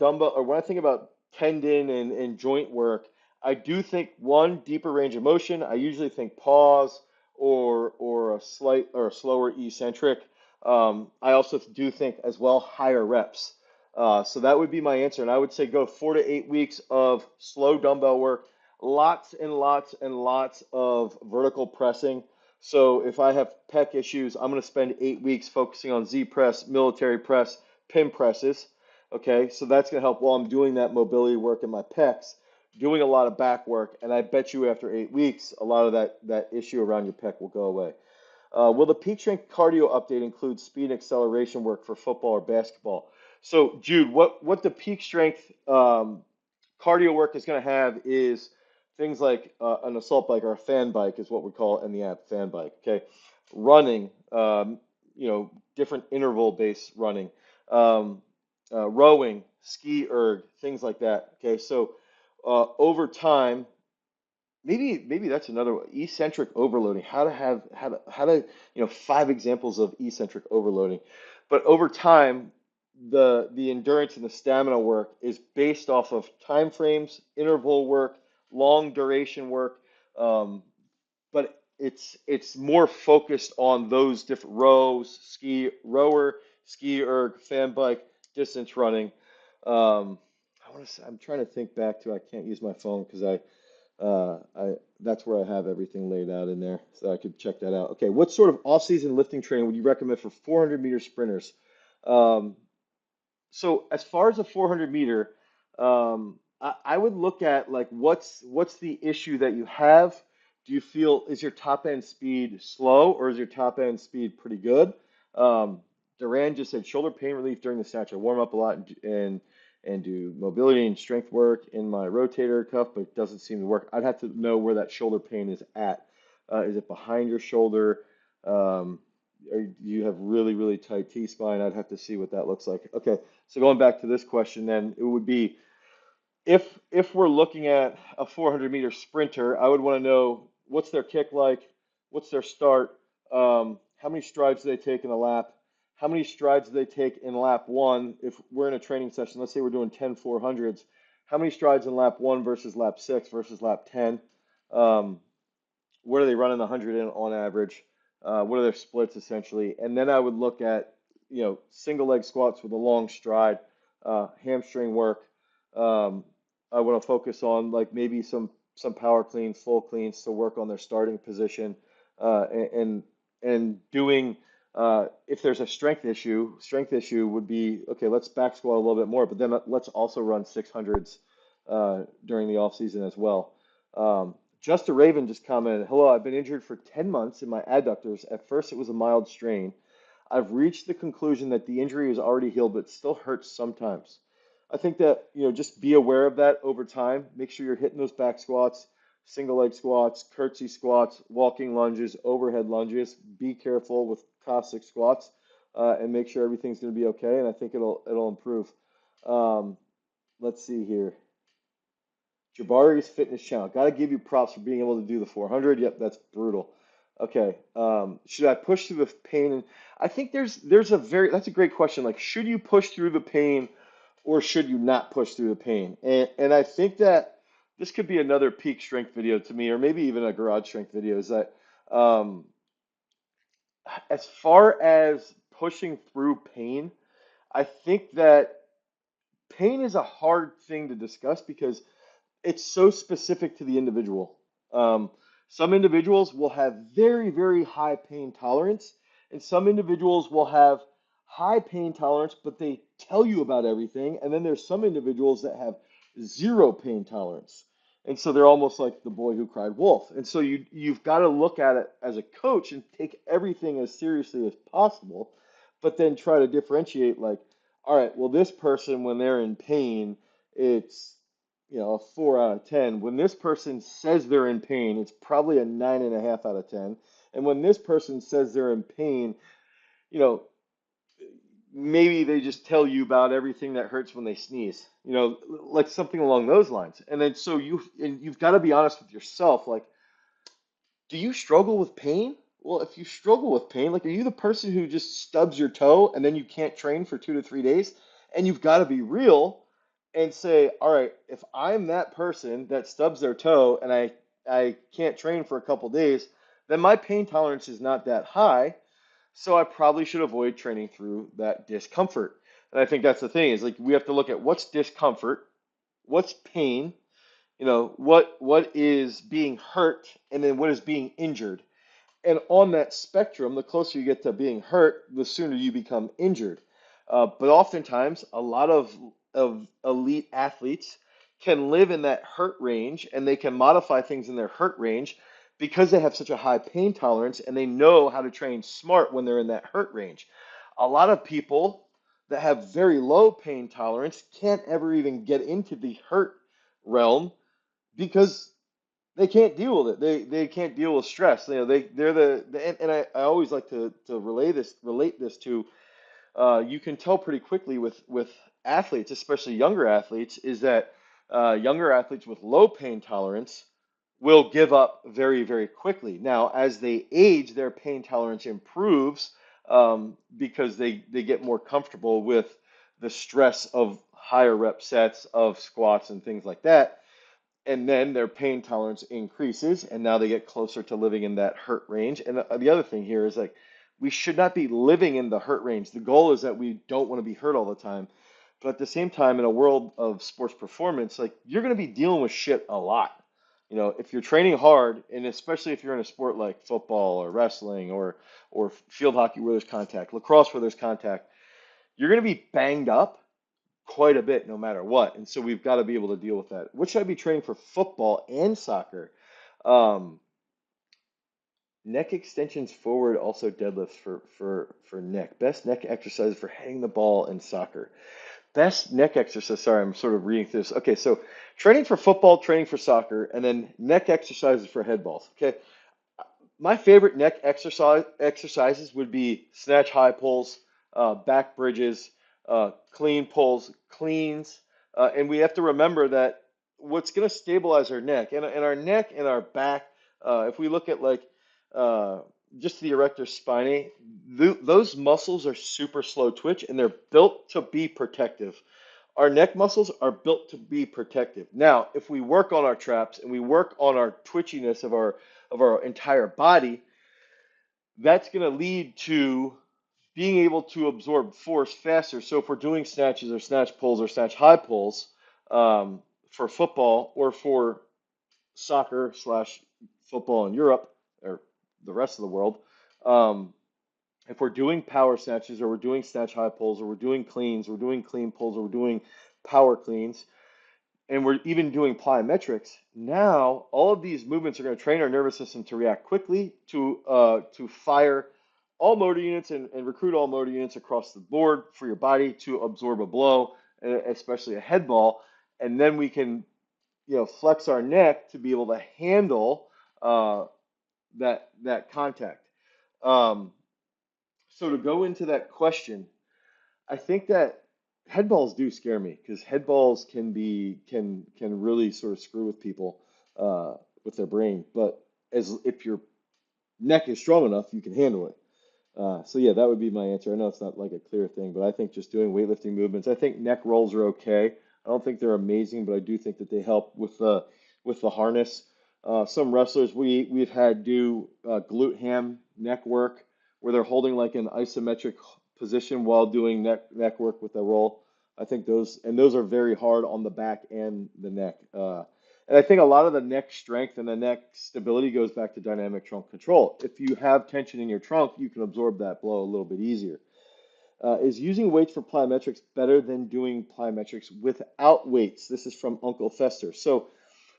tendon and joint work, I do think one, deeper range of motion. I usually think pause or a slight or a slower eccentric. I also do think as well higher reps. So that would be my answer, and I would say go 4 to 8 weeks of slow dumbbell work, lots and lots and lots of vertical pressing. So if I have pec issues, I'm going to spend 8 weeks focusing on Z press, military press, pin presses. Okay, so that's going to help while I'm doing that mobility work in my pecs, doing a lot of back work, and I bet you after 8 weeks, a lot of that issue around your pec will go away. Will the peak strength cardio update include speed and acceleration work for football or basketball? So, Jude, what the peak strength cardio work is going to have is things like an assault bike or a fan bike is what we call it in the app, fan bike. Okay, running, different interval-based running, rowing, ski erg, things like that. Okay, so over time. Maybe that's another one. Eccentric overloading. How to 5 examples of eccentric overloading. But over time, the endurance and the stamina work is based off of time frames, interval work, long duration work. But it's more focused on those different rows, rower, ski erg, fan bike, distance running. I'm trying to think back to, I can't use my phone because that's where I have everything laid out in there, so I could check that out. Okay, what sort of off-season lifting training would you recommend for 400-meter sprinters? Um, so as far as a 400 meter, I would look at like what's the issue that you have? Do you feel, is your top end speed slow or is your top end speed pretty good? Um, Duran just said shoulder pain relief during the snatch. I warm up a lot and do mobility and strength work in my rotator cuff, but it doesn't seem to work. I'd have to know where that shoulder pain is at. Is it behind your shoulder? Um, or do you have really, really tight T-spine? I'd have to see what that looks like. Okay, so going back to this question, then it would be if we're looking at a 400 meter sprinter, I would want to know what's their kick like, what's their start, how many strides do they take in a lap, how many strides do they take in lap one. If we're in a training session, let's say we're doing 10 400s, how many strides in lap one versus lap six versus lap 10? Um, what are they running the 100 in on average? What are their splits essentially? And then I would look at, single leg squats with a long stride, hamstring work. Um, I want to focus on like maybe some power cleans, full cleans to work on their starting position, and doing if there's a strength issue would be okay. Let's back squat a little bit more, but then let's also run 600s during the off season as well. Just Raven just commented, hello, I've been injured for 10 months in my adductors. At first, it was a mild strain. I've reached the conclusion that the injury is already healed, but it still hurts sometimes. I think that, just be aware of that over time. Make sure you're hitting those back squats, single leg squats, curtsy squats, walking lunges, overhead lunges. Be careful with Cossack squats, and make sure everything's going to be okay. And I think it'll improve. Um, let's see here. Jabari's Fitness Channel. Got to give you props for being able to do the 400. Yep, that's brutal. Okay. Should I push through the pain? I think that's a great question. Like, should you push through the pain or should you not push through the pain? And I think that this could be another peak strength video to me, or maybe even a garage strength video, is that um, as far as pushing through pain, I think that pain is a hard thing to discuss because it's so specific to the individual. Um, some individuals will have very, very high pain tolerance, and some individuals will have high pain tolerance, but they tell you about everything. And then there's some individuals that have zero pain tolerance. And so they're almost like the boy who cried wolf. And so you've got to look at it as a coach and take everything as seriously as possible, but then try to differentiate like, all right, well, this person, when they're in pain, it's a 4 out of 10. When this person says they're in pain, it's probably a 9.5 out of 10. And when this person says they're in pain, you know, maybe they just tell you about everything that hurts when they sneeze, like something along those lines. And then so you've got to be honest with yourself, like, do you struggle with pain? Well, if you struggle with pain, like, are you the person who just stubs your toe and then you can't train for 2 to 3 days? And you've got to be real and say, all right, if I'm that person that stubs their toe and I can't train for a couple days, then my pain tolerance is not that high. So I probably should avoid training through that discomfort. And I think that's the thing is like we have to look at what's discomfort, what's pain, what is being hurt, and then what is being injured. And on that spectrum, the closer you get to being hurt, the sooner you become injured. But oftentimes, a lot of elite athletes can live in that hurt range and they can modify things in their hurt range because they have such a high pain tolerance and they know how to train smart when they're in that hurt range. A lot of people that have very low pain tolerance can't ever even get into the hurt realm because they can't deal with it. They can't deal with stress. They're and I always like to relate this to you can tell pretty quickly with athletes, especially younger athletes, is that younger athletes with low pain tolerance will give up very, very quickly. Now, as they age, their pain tolerance improves because they get more comfortable with the stress of higher rep sets of squats and things like that. and then their pain tolerance increases, and now they get closer to living in that hurt range. And the other thing here is like we should not be living in the hurt range. The goal is that we don't want to be hurt all the time. But at the same time, in a world of sports performance, like you're going to be dealing with shit a lot. If you're training hard, and especially if you're in a sport like football or wrestling or field hockey where there's contact, lacrosse where there's contact, you're going to be banged up quite a bit no matter what. And so we've got to be able to deal with that. What should I be training for football and soccer? Um, Neck extensions forward, also deadlifts for neck. Best neck exercises for hitting the ball in soccer. Best neck exercise. Sorry, I'm sort of reading through this. Okay, so training for football, training for soccer, and then neck exercises for head balls. Okay, my favorite neck exercises would be snatch high pulls, back bridges, clean pulls, cleans, and we have to remember that what's going to stabilize our neck and our neck and our back. If we look at like uh, just the erector spinae, those muscles are super slow twitch and they're built to be protective. Our neck muscles are built to be protective. Now, if we work on our traps and we work on our twitchiness of our entire body, that's going to lead to being able to absorb force faster. So if we're doing snatches or snatch pulls or snatch high pulls for football or for soccer slash football in Europe or the rest of the world, um, if we're doing power snatches or we're doing snatch high pulls or we're doing cleans, we're doing clean pulls or we're doing power cleans, and we're even doing plyometrics, now all of these movements are going to train our nervous system to react quickly, to fire all motor units and recruit all motor units across the board for your body to absorb a blow, especially a head ball, and then we can flex our neck to be able to handle that contact. Um, so to go into that question, I think that head balls do scare me because head balls can really sort of screw with people with their brain. But as if your neck is strong enough, you can handle it. So yeah, that would be my answer. I know it's not like a clear thing, but I think just doing weightlifting movements. I think neck rolls are okay. I don't think they're amazing, but I do think that they help with the harness. Some wrestlers we've had do glute ham neck work where they're holding like an isometric position while doing neck work with a roll. I think those are very hard on the back and the neck. And I think a lot of the neck strength and the neck stability goes back to dynamic trunk control. If you have tension in your trunk, you can absorb that blow a little bit easier. Is using weights for plyometrics better than doing plyometrics without weights? This is from Uncle Fester. So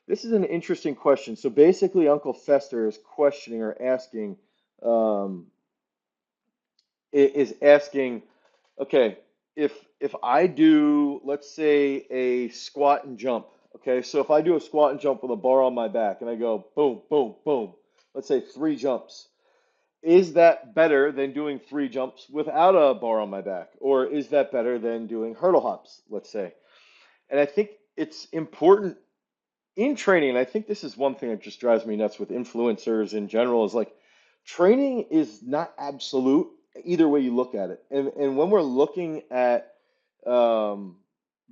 this is an interesting question. So basically, Uncle Fester is questioning or asking, um, is asking, okay, if I do, let's say, a squat and jump, okay, so if I do a squat and jump with a bar on my back and I go boom, boom, boom, let's say 3 jumps, is that better than doing 3 jumps without a bar on my back? Or is that better than doing hurdle hops, let's say? And I think it's important in training, and I think this is one thing that just drives me nuts with influencers in general, is like training is not absolute either way you look at it. And when we're looking at um,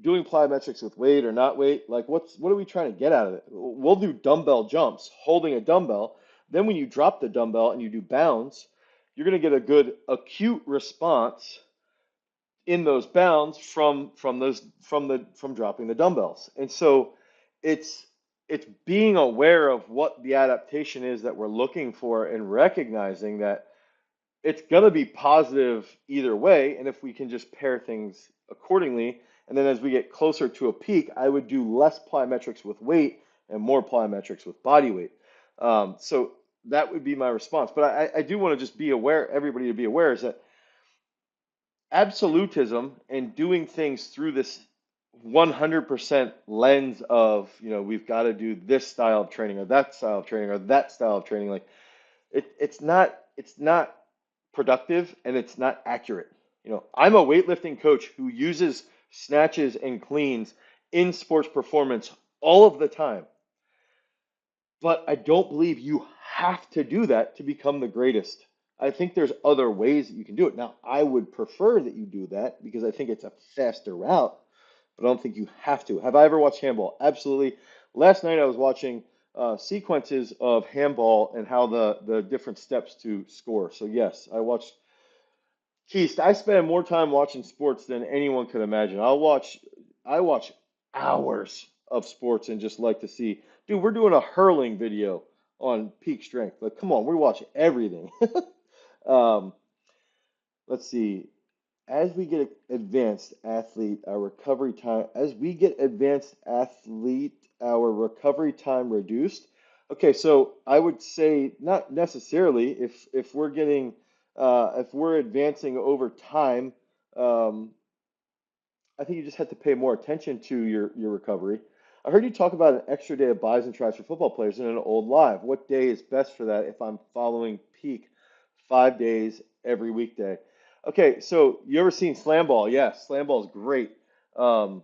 doing plyometrics with weight or not weight, like what are we trying to get out of it? We'll do dumbbell jumps holding a dumbbell. Then when you drop the dumbbell and you do bounds, you're going to get a good acute response in those bounds from dropping the dumbbells. And so it's it's being aware of what the adaptation is that we're looking for and recognizing that it's going to be positive either way. And if we can just pair things accordingly, and then as we get closer to a peak, I would do less plyometrics with weight and more plyometrics with body weight. So that would be my response. But I do want to just be aware, everybody to be aware, is that absolutism and doing things through this 100% lens of, we've got to do this style of training or that style of training or that style of training, like it's not productive and it's not accurate. I'm a weightlifting coach who uses snatches and cleans in sports performance all of the time. But I don't believe you have to do that to become the greatest. I think there's other ways that you can do it. Now, I would prefer that you do that because I think it's a faster route, but I don't think you have to. Have I ever watched handball? Absolutely. Last night I was watching sequences of handball and how the different steps to score. So yes, I watched. Keith, I spend more time watching sports than anyone could imagine. I watch hours of sports and just like to see, dude, we're doing a hurling video on peak strength. Like, come on, we watch everything. Um, let's see. As we get advanced athlete, our recovery time, as we get advanced athlete, our recovery time reduced. Okay, so I would say not necessarily if we're getting if we're advancing over time, um, I think you just have to pay more attention to your recovery. I heard you talk about an extra day of buys and tries for football players in an old live. What day is best for that if I'm following peak 5 days every weekday? Okay, so you ever seen slam ball? Yes, slam ball is great. Um,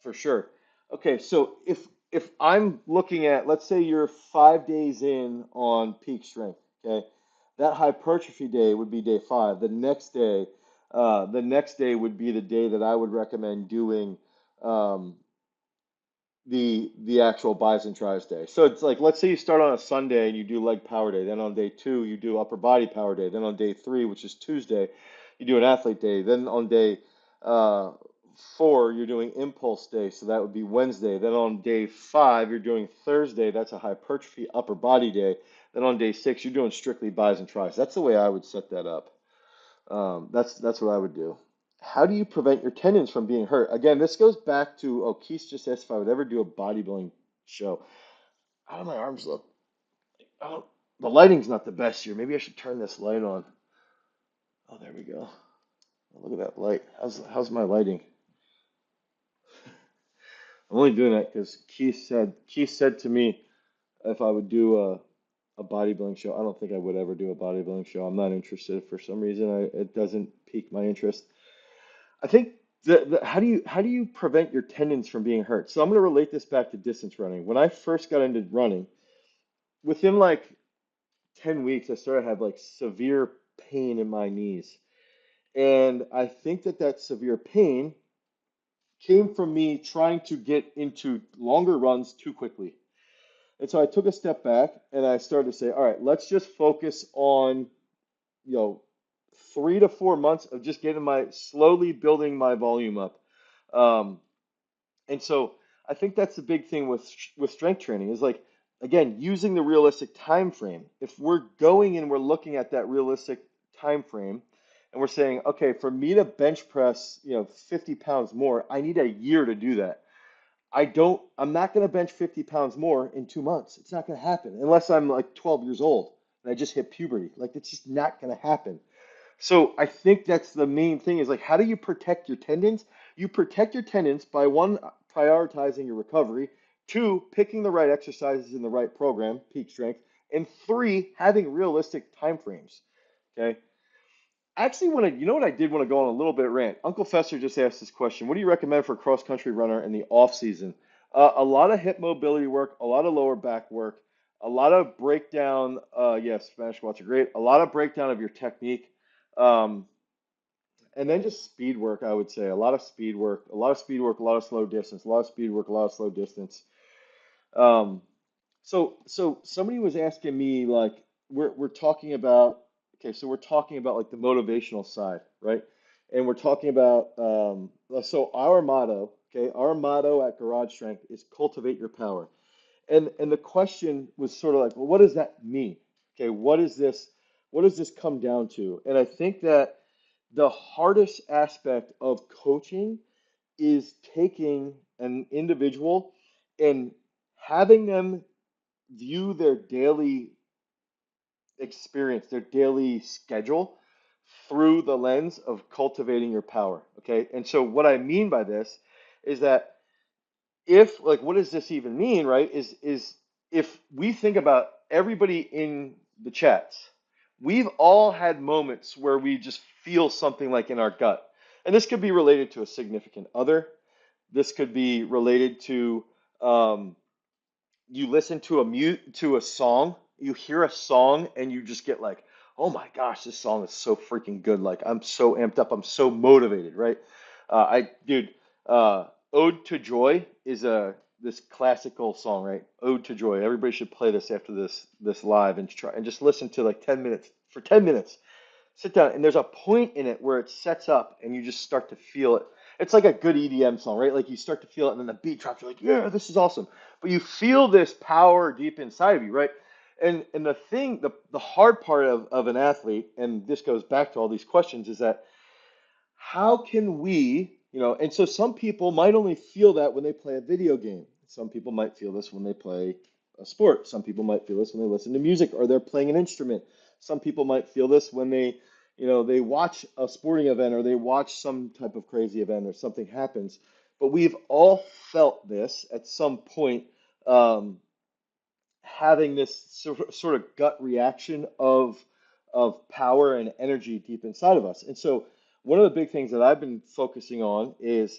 for sure. Okay, so if I'm looking at, let's say you're 5 days in on peak strength, okay, that hypertrophy day would be day five. The next day would be the day that I would recommend doing um, the actual buys and tries day. So it's like, let's say you start on a Sunday and you do leg power day. Then on day two, you do upper body power day. Then on day three, which is Tuesday, you do an athlete day. Then on day uh, four, you're doing impulse day. So that would be Wednesday. Then on day five, you're doing Thursday. That's a hypertrophy upper body day. Then on day six, you're doing strictly buys and tries. That's the way I would set that up. That's what I would do. How do you prevent your tendons from being hurt? Again, this goes back to, oh, Keith just asked if I would ever do a bodybuilding show. How do my arms look? I don't, the lighting's not the best here. Maybe I should turn this light on. Oh, there we go. Oh, look at that light. How's my lighting? I'm only doing that because Keith said to me if I would do a bodybuilding show. I don't think I would ever do a bodybuilding show. I'm not interested for some reason. It doesn't pique my interest. I think how do you prevent your tendons from being hurt? So I'm going to relate this back to distance running. When I first got into running, within like 10 weeks, I started to have like severe pain in my knees. And I think that severe pain came from me trying to get into longer runs too quickly. And so I took a step back and I started to say, all right, let's just focus on, you know, 3 to 4 months of just getting slowly building my volume up. Um, And so I think that's the big thing with strength training is like again using the realistic time frame. If we're going and we're looking at that realistic time frame and we're saying, okay, for me to bench press, 50 pounds more, I need a year to do that. I'm not going to bench 50 pounds more in 2 months. It's not going to happen unless I'm like 12 years old and I just hit puberty. Like it's just not going to happen. So I think that's the main thing is like, how do you protect your tendons? You protect your tendons by one, prioritizing your recovery, two, picking the right exercises in the right program, peak strength, and three, having realistic time frames. Okay. I actually want to, you know what I did want to go on a little bit rant. Uncle Fester just asked this question. What do you recommend for a cross country runner in the off season? A lot of hip mobility work, a lot of lower back work, a lot of breakdown. Yes, Spanish squats are great. A lot of breakdown of your technique. Um, and then just speed work, I would say. A lot of speed work, a lot of speed work, a lot of slow distance, a lot of speed work, a lot of slow distance. Um, so somebody was asking me like we're talking about okay, so we're talking about like the motivational side, right? And we're talking about so our motto at Garage Strength is cultivate your power. And the question was sort of like, well, what does that mean? Okay, what does this come down to? And I think that the hardest aspect of coaching is taking an individual and having them view their daily experience, their daily schedule through the lens of cultivating your power. Okay. And so what I mean by this is that if like what does this even mean, right? Is if we think about everybody in the chats, we've all had moments where we just feel something like in our gut. And this could be related to a significant other. This could be related to um, you listen to a song, you hear a song, and you just get like, oh my gosh, this song is so freaking good. Like I'm so amped up, I'm so motivated, right? Dude, Ode to Joy this classical song, right? Ode to Joy. Everybody should play this after this live and try and just listen to like 10 minutes. For 10 minutes, sit down, and there's a point in it where it sets up and you just start to feel it. It's like a good EDM song, right? Like you start to feel it and then the beat drops, you're like, yeah, this is awesome. But you feel this power deep inside of you, right? And the hard part of an athlete, and this goes back to all these questions, is that how can we, and so some people might only feel that when they play a video game. Some people might feel this when they play a sport. Some people might feel this when they listen to music or they're playing an instrument. Some people might feel this when they watch a sporting event or they watch some type of crazy event or something happens. But we've all felt this at some point, um, having this sort of gut reaction of power and energy deep inside of us. And so one of the big things that I've been focusing on is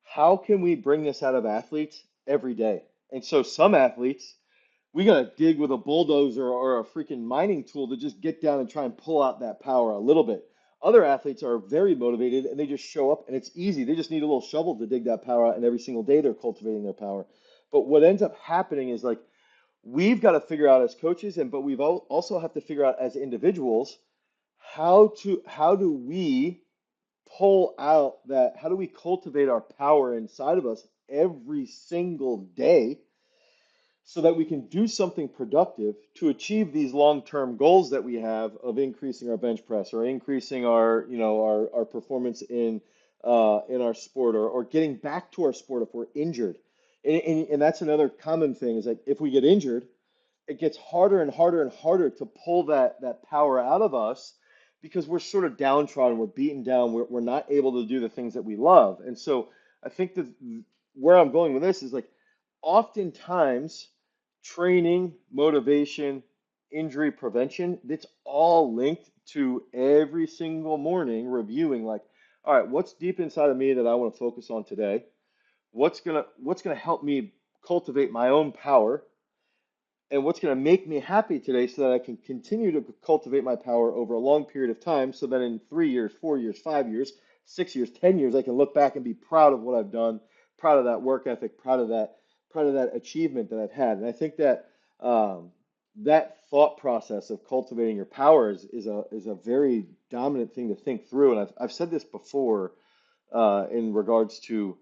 how can we bring this out of athletes every day? And so some athletes, we gotta dig with a bulldozer or a freaking mining tool to just get down and try and pull out that power a little bit. Other athletes are very motivated and they just show up and it's easy. They just need a little shovel to dig that power out, and every single day they're cultivating their power. But what ends up happening is like we've got to figure out as coaches, but we've also have to figure out as individuals how do we pull out that, how do we cultivate our power inside of us every single day so that we can do something productive to achieve these long-term goals that we have of increasing our bench press or increasing our performance in our sport, or getting back to our sport if we're injured. And that's another common thing, is that if we get injured, it gets harder and harder and harder to pull that power out of us because we're sort of downtrodden, we're beaten down, we're not able to do the things that we love. And so I think that where I'm going with this is like oftentimes training, motivation, injury prevention, it's all linked to every single morning reviewing like, all right, what's deep inside of me that I want to focus on today? What's gonna help me cultivate my own power? And what's going to make me happy today so that I can continue to cultivate my power over a long period of time so that in 3 years, 4 years, 5 years, 6 years, 10 years, I can look back and be proud of what I've done, proud of that work ethic, proud of that achievement that I've had. And I think that that thought process of cultivating your power is a very dominant thing to think through. And I've said this before in regards to,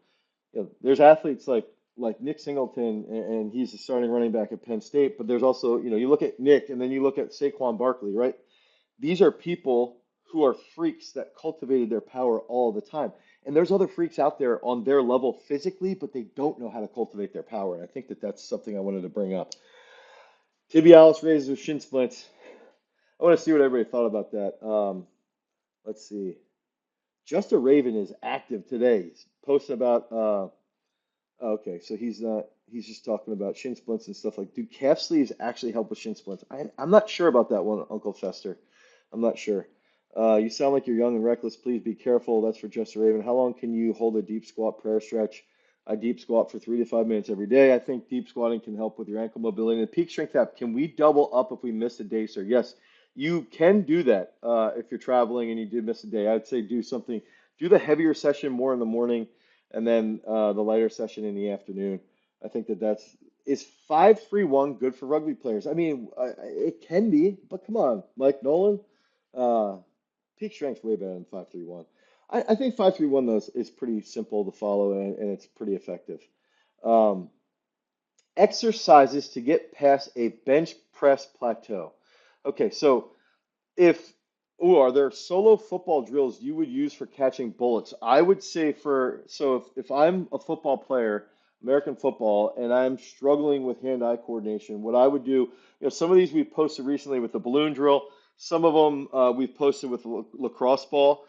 there's athletes like Nick Singleton, and he's the starting running back at Penn State. But there's also, you look at Nick, and then you look at Saquon Barkley, right? These are people who are freaks that cultivated their power all the time. And there's other freaks out there on their level physically, but they don't know how to cultivate their power. And I think that that's something I wanted to bring up. Tibialis raises with shin splints. I want to see what everybody thought about that. Let's see. Just a Raven is active today. He's posting about. Okay, so he's not. He's just talking about shin splints and stuff like. Do calf sleeves actually help with shin splints? I'm not sure about that one, Uncle Fester. I'm not sure. You sound like you're young and reckless. Please be careful. That's for Just a Raven. How long can you hold a deep squat prayer stretch? I deep squat for 3 to 5 minutes every day. I think deep squatting can help with your ankle mobility. And the peak strength app, can we double up if we miss a day, sir? Yes, you can do that if you're traveling and you did miss a day. I'd say do something, do the heavier session more in the morning and then the lighter session in the afternoon. I think is 5-3-1 good for rugby players? I mean, it can be, but come on, Mike Nolan, uh, peak strength's way better than 5-3-1. I think 5-3-1 though is pretty simple to follow, and it's pretty effective. Um, Exercises to get past a bench press plateau. Okay, so if are there solo football drills you would use for catching bullets? I would say if I'm a football player, American football, and I'm struggling with hand-eye coordination, what I would do, some of these we've posted recently with the balloon drill. Some of them we've posted with the lacrosse ball.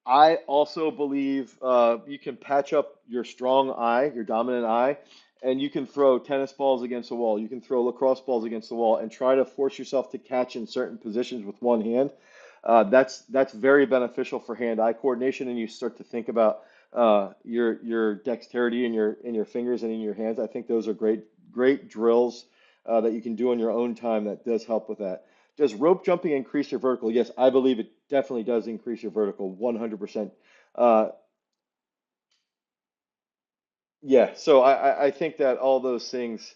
I also believe you can patch up your strong eye, your dominant eye, and you can throw tennis balls against the wall. You can throw lacrosse balls against the wall and try to force yourself to catch in certain positions with one hand. That's very beneficial for hand-eye coordination, and you start to think about your dexterity in your fingers and in your hands. I think those are great drills that you can do on your own time. That does help with that. Does rope jumping increase your vertical? Yes, I believe it definitely does increase your vertical, 100%. Yeah, so I think that all those things.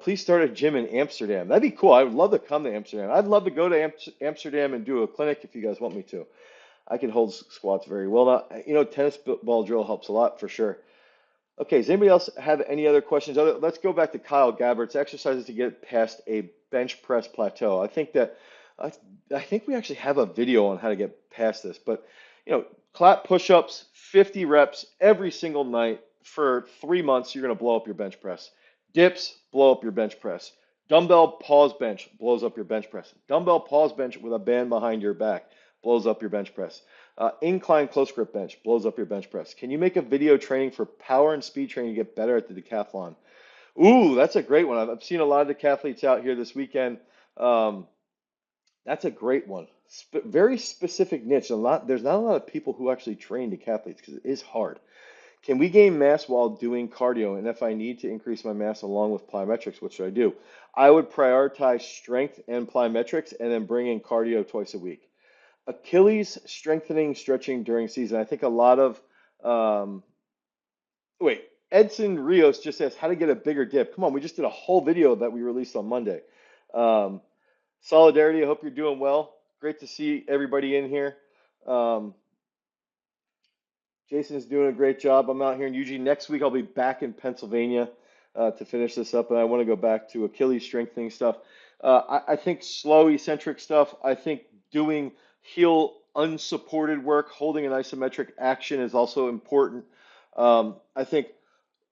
Please start a gym in Amsterdam. That'd be cool. I would love to come to Amsterdam. I'd love to go to Amsterdam and do a clinic if you guys want me to. I can hold squats very well. Now, tennis ball drill helps a lot for sure. Okay, does anybody else have any other questions? Let's go back to Kyle Gabbert's exercises to get past a bench press plateau. I, I think we actually have a video on how to get past this, but clap push-ups, 50 reps every single night for 3 months. You're gonna blow up your bench press. Dips, blow up your bench press. Dumbbell pause bench blows up your bench press. Dumbbell pause bench with a band behind your back blows up your bench press. Incline close grip bench blows up your bench press. Can you make a video training for power and speed training to get better at the decathlon? Ooh, that's a great one. I've seen a lot of decathletes out here this weekend. Um, that's a great one. Very specific niche. There's not a lot of people who actually train decathletes because it is hard. Can we gain mass while doing cardio? And if I need to increase my mass along with plyometrics, what should I do? I would prioritize strength and plyometrics and then bring in cardio twice a week. Achilles strengthening, stretching during season. I think a lot of um, wait, Edson Rios just asked how to get a bigger dip. Come on, we just did a whole video that we released on Monday. Um, Solidarity, I hope you're doing well. Great to see everybody in here. Um, Jason is doing a great job. I'm out here in Eugene. Next week, I'll be back in Pennsylvania to finish this up, and I want to go back to Achilles strengthening stuff. I think slow eccentric stuff. I think doing heel unsupported work, holding an isometric action is also important. I think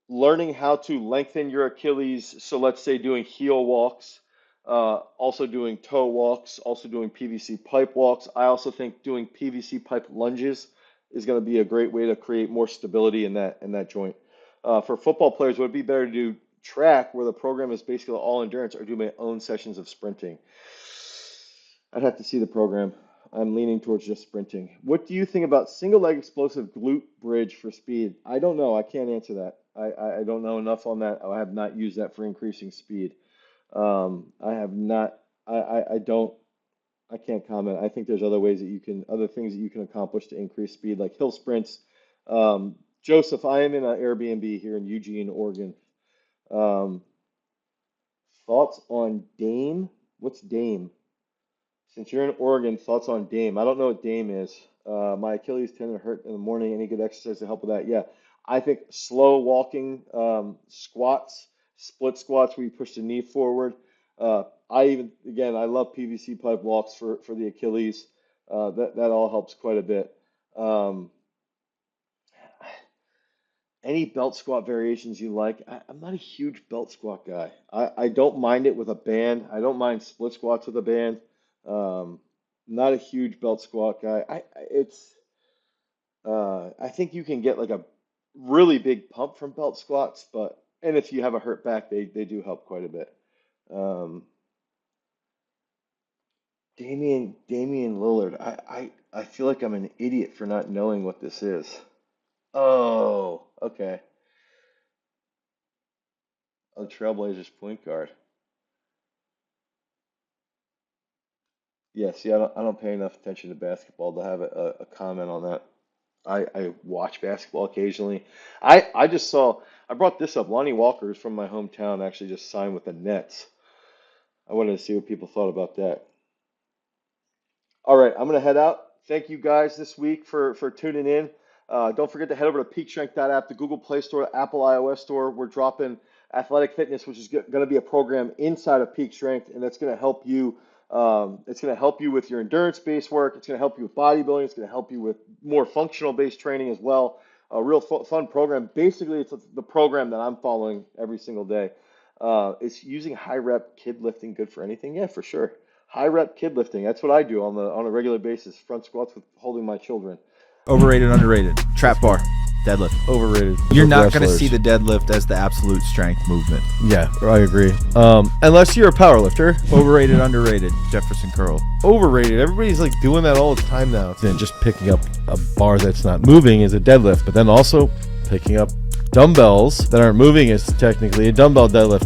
learning how to lengthen your Achilles. So let's say doing heel walks, also doing toe walks, also doing PVC pipe walks. I also think doing PVC pipe lunges is going to be a great way to create more stability in that joint. For football players, would it be better to do track where the program is basically all endurance or do my own sessions of sprinting? I'd have to see the program. I'm leaning towards just sprinting. What do you think about single leg explosive glute bridge for speed? I don't know. I can't answer that. I don't know enough on that. I have not used that for increasing speed. I have not. I don't. I can't comment. I think there's other ways that other things that you can accomplish to increase speed, like hill sprints. Joseph, I am in an Airbnb here in Eugene, Oregon. Um, Thoughts on Dame? What's Dame? Since you're in Oregon, thoughts on Dame? I don't know what Dame is. My Achilles tendon hurt in the morning. Any good exercise to help with that? Yeah, I think slow walking, squats, split squats where you push the knee forward. I love PVC pipe walks for the Achilles. That all helps quite a bit. Um, any belt squat variations you like? I'm not a huge belt squat guy. I don't mind it with a band. I don't mind split squats with a band. Um, Not a huge belt squat guy. I think you can get like a really big pump from belt squats, and if you have a hurt back, they do help quite a bit. Um, Damian Lillard. I feel like I'm an idiot for not knowing what this is. Oh, okay. A Trailblazers point guard. Yeah, see, I don't pay enough attention to basketball to have a comment on that. I watch basketball occasionally. I brought this up. Lonnie Walker, who's from my hometown, actually just signed with the Nets. I wanted to see what people thought about that. All right, I'm gonna head out. Thank you guys this week for tuning in. Don't forget to head over to peakstrength.app, the Google Play Store, Apple iOS Store. We're dropping Athletic Fitness, which is going to be a program inside of Peak Strength, and that's going to help you. It's going to help you with your endurance-based work. It's going to help you with bodybuilding. It's going to help you with more functional-based training as well. A real fun program. Basically, it's the program that I'm following every single day. Is using high rep kid lifting good for anything? Yeah, for sure. High rep kid lifting. That's what I do on a regular basis. Front squats with holding my children. Overrated, underrated. Trap bar, deadlift. Overrated. You're not going to Wrestlers. see the deadlift as the absolute strength movement. Yeah, I agree. Unless you're a power lifter. Overrated, underrated. Jefferson curl. Overrated. Everybody's like doing that all the time now. And just picking up a bar that's not moving is a deadlift, but then also picking up dumbbells that aren't moving is technically a dumbbell deadlift.